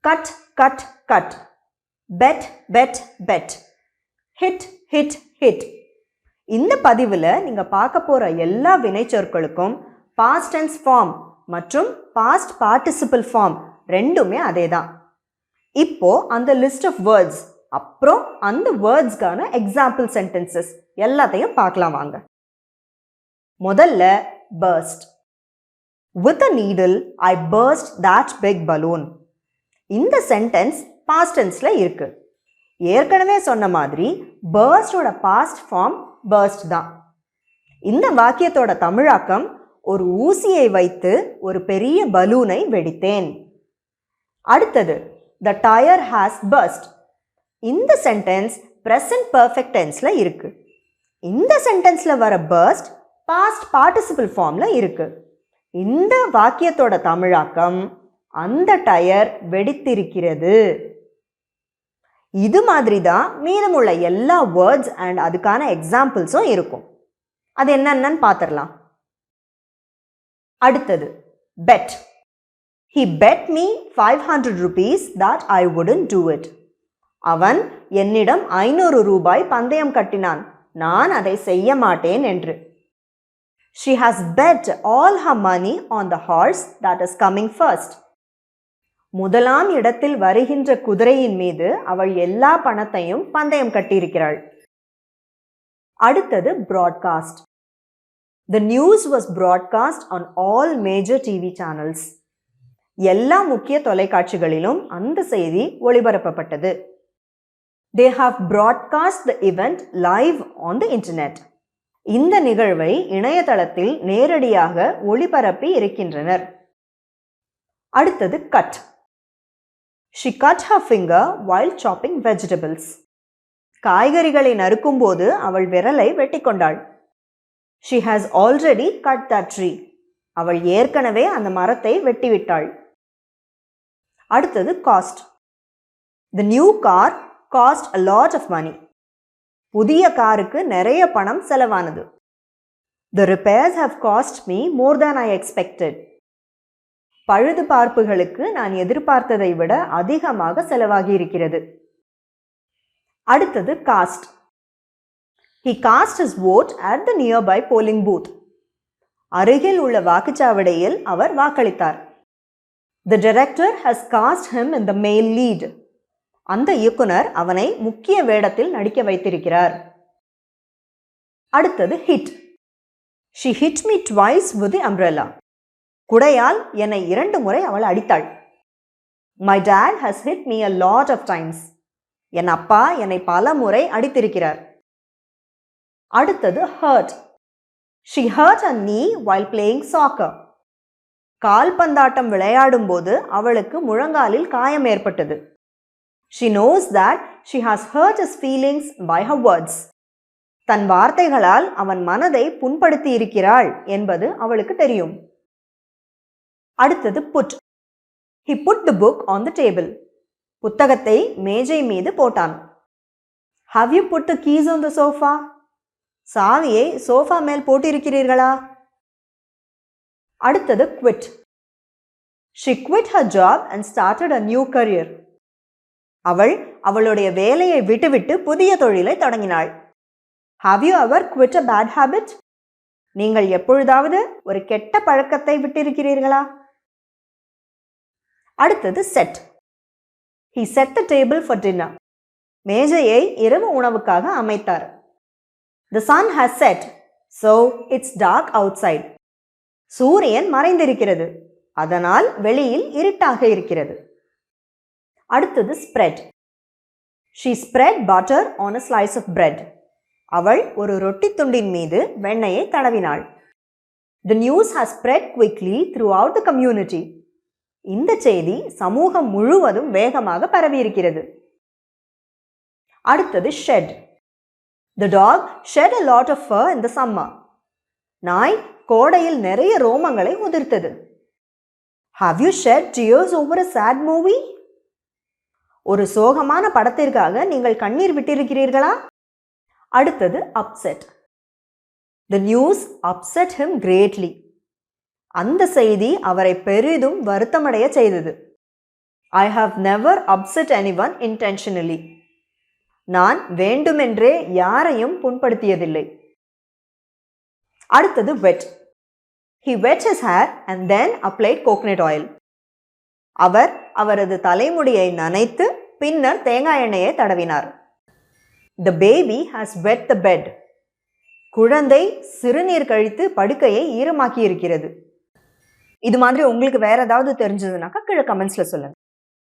cut, cut, cut. Bet, bet, bet. Hit, hit, hit. இந்த பதிவில் நீங்கள் பார்க்க போகிற எல்லா வினைச்சொற்களுக்கும் past tense form மற்றும் past participle form ரெண்டுமே அதே தான். இப்போ அந்த list of words அப்புறம் அந்த வேர்ட்ஸ்க்கான எக்ஸாம்பிள் சென்டென்சஸ் எல்லாத்தையும் பார்க்கலாம் வாங்க. முதல்ல burst. With a needle, I burst that big balloon. இந்த சென்டென்ஸ் past tenseல இருக்கு. ஏற்கனவே சொன்ன மாதிரி burstோட past form burst தான். இந்த வாக்கியத்தோட தமிழாக்கம் ஒரு ஊசியை வைத்து ஒரு பெரிய பலூனை வெடித்தேன். அடுத்தது the tire has burst. இந்த சென்டென்ஸ் present perfect tenseல இருக்கு. இந்த சென்டென்ஸ்ல வர burst past participle formல இருக்கு. இந்த வாக்கியத்தோட தமிழாக்கம் அந்த டயர் வெடித்திருக்கிறது. இது மாதிரி தான் மீதமுள்ள எல்லா வேர்ட்ஸ் அண்ட் அதுக்கான எக்ஸாம்பிள்ஸும் இருக்கும். அது என்னன்னு பார்த்துடலாம். அடுத்தது bet. He bet me 500 rupees that I wouldn't do it. அவன் என்னிடம் 500 ரூபாய் பந்தயம் கட்டினான், நான் அதை செய்ய மாட்டேன் என்று. She has bet all her money on the horse that is coming first. முதலாம் இடத்தில் வருகின்ற குதிரையின் மீது அவள் எல்லா பணத்தையும் பந்தயம் கட்டியிருக்கிறாள். அடுத்தது broadcast. The news was broadcast on all major TV channels. எல்லா முக்கிய தொலைக்காட்சிகளிலும் அந்த செய்தி ஒளிபரப்பப்பட்டது. They have broadcast the event live on the internet. இந்த நிகழ்வை இணையதளத்தில் நேரடியாக ஒளிபரப்பி இருக்கின்றனர். அடுத்தது cut. She cut her finger while chopping vegetables. காய்கறிகளை நறுக்கும்போது அவள் விரலை வெட்டிக்கொண்டாள். She has already cut that tree. அவள் ஏற்கனவே அந்த மரத்தை வெட்டிவிட்டாள். அடுத்தது cost. The new car cost a lot of money. புதிய காருக்கு நிறைய பணம் செலவானது. The repairs have cost me more than I expected. பழுது பார்ப்புகளுக்கு நான் எதிர்பார்த்ததை விட அதிகமாக செலவாகி இருக்கிறது. அடுத்தது cast. He cast his vote at the nearby polling booth. அருகில் உள்ள வாக்குச்சாவடியில் அவர் வாக்களித்தார். The director has cast him in the male lead. அந்த இயக்குனர் அவனை முக்கிய வேடத்தில் நடிக்க வைத்திருக்கிறார். அடுத்தது hit. She hit me twice with the umbrella. குடையால் என்னை 2 முறை அவள் அடித்தாள். My dad has hit me a lot of times. என் அப்பா என்னை பல முறை அடித்திருக்கிறார். அடுத்தது hurt. She hurt her knee while playing soccer. கால்பந்தாட்டம் விளையாடும் போது அவளுக்கு முழங்காலில் காயம் ஏற்பட்டது. She knows that she has hurt his feelings by her words. தன் வார்த்தைகளால் அவன் மனதை புண்படுத்தி இருக்கிறாள் என்பது அவளுக்கு தெரியும். அடுத்தது put. He put the book on the table. புத்தகத்தை மேஜை மீது போட்டான். Have you put the keys on the sofa? சாவியை சோஃபா மேல் போட்டிருக்கிறீர்களா? அடுத்தது quit. She quit her job and started a new career. அவள் அவளுடைய வேலையை விட்டுவிட்டு புதிய தொழிலை தொடங்கினாள். Have you ever quit a bad habit? நீங்கள் எப்பொழுதாவது ஒரு கெட்ட பழக்கத்தை விட்டிருக்கிறீர்களா? அடுத்தது set. He set the table for dinner. மேஜையை இரவு உணவுக்காக அமைத்தார். The sun has set, so it's dark outside. சூரியன் மறைந்திருக்கிறது, அதனால் வெளியில் இருட்டாக இருக்கிறது. அடுத்தது spread. She spread butter on a slice of bread. அவள் ஒரு ரொட்டி துண்டின் மீது வெண்ணெயை தடவினாள். The news has spread quickly throughout the community. இந்த செய்தி சமூகம் முழுவதும் வேகமாக பரவியிருக்கிறது. அடுத்தது shed. The dog shed a lot of fur in the summer. நாய் கோடையில் நிறைய ரோமங்களை உதிர்த்தது. Have you shed tears over a sad movie? ஒரு சோகமான படத்திற்காக நீங்கள் கண்ணீர் விட்டிருக்கிறீர்களா? அடுத்தது upset. The news upset him greatly. அந்த செய்தி அவரை பெரிதும் வருத்தமடைய செய்தது. I have never upset anyone intentionally. நான் வேண்டுமென்றே யாரையும் புண்படுத்தியதில்லை. அடுத்தது wet. He wet his hair and then applied coconut oil. அவர் அவரது தலைமுடியை நனைத்து பின்னர் தேங்காய் எண்ணெயை தடவினார். The baby has wet the bed. குழந்தை சிறுநீர் கழித்து படுக்கையை ஈரமாக்கி இருக்கிறது. இது மாதிரி உங்களுக்கு வேற ஏதாவது தெரிஞ்சதுனாக்கா கீழே கமெண்ட்ஸ்ல சொல்லுங்க.